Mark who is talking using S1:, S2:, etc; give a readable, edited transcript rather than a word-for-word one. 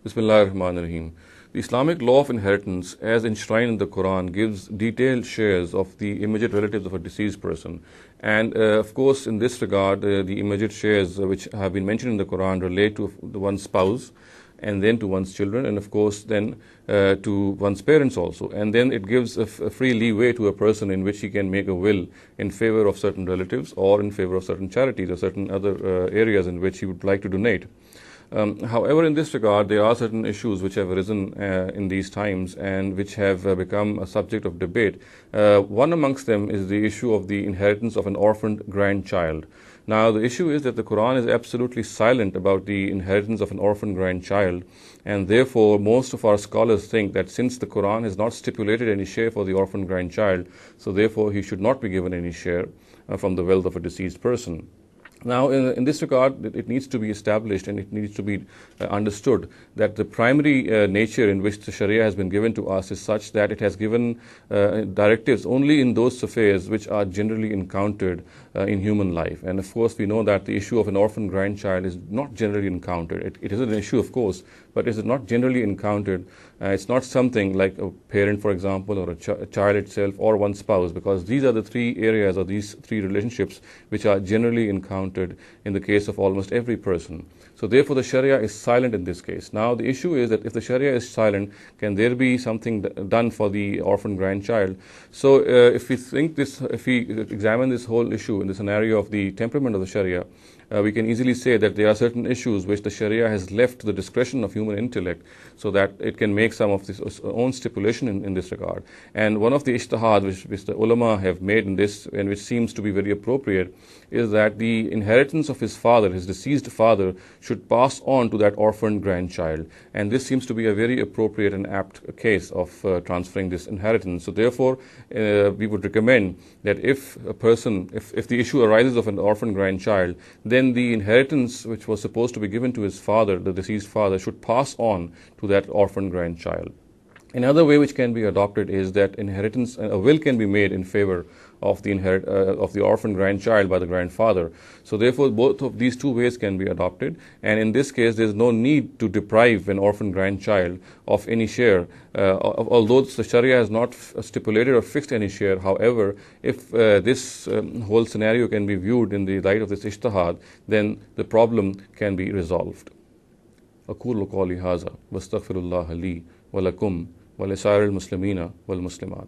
S1: Bismillahir Rahmanir Rahim. The Islamic law of inheritance, as enshrined in the Quran, gives detailed shares of the immediate relatives of a deceased person. And of course, in this regard, the immediate shares which have been mentioned in the Quran relate to one's spouse, and then to one's children, and of course then to one's parents also. And then it gives a free leeway to a person in which he can make a will in favor of certain relatives or in favor of certain charities or certain other areas in which he would like to donate. However, in this regard, there are certain issues which have arisen in these times and which have become a subject of debate. One amongst them is the issue of the inheritance of an orphaned grandchild. Now, the issue is that the Quran is absolutely silent about the inheritance of an orphan grandchild, and therefore most of our scholars think that since the Quran has not stipulated any share for the orphan grandchild, so therefore he should not be given any share from the wealth of a deceased person. Now, in this regard, it needs to be established and it needs to be understood that the primary nature in which the Sharia has been given to us is such that it has given directives only in those affairs which are generally encountered in human life. And of course, we know that the issue of an orphan grandchild is not generally encountered. It is an issue, of course, but it is not generally encountered. It's not something like a parent, for example, or a child itself, or one spouse, because these are the three areas or these three relationships which are generally encountered in the case of almost every person. So therefore the Sharia is silent in this case. Now the issue is that if the Sharia is silent, can there be something done for the orphan grandchild? So if we examine this whole issue in the scenario of the temperament of the Sharia, we can easily say that there are certain issues which the Sharia has left to the discretion of human intellect so that it can make some of its own stipulation in this regard. And one of the ijtihad which the ulama have made in this, and which seems to be very appropriate, is that the inheritance of his father, his deceased father, should pass on to that orphaned grandchild. And this seems to be a very appropriate and apt case of transferring this inheritance. So therefore, we would recommend that if the issue arises of an orphaned grandchild, then the inheritance which was supposed to be given to his father, the deceased father, should pass on to that orphaned grandchild. Another way which can be adopted is that inheritance, a will can be made in favor of the orphan grandchild by the grandfather. So therefore, both of these two ways can be adopted, and in this case, there is no need to deprive an orphan grandchild of any share. Although the Sharia has not stipulated or fixed any share, however, if this whole scenario can be viewed in the light of this ijtihad, then the problem can be resolved. أقول قولي هذا واستغفر الله لي ولكم ولسائر المسلمين والمسلمات.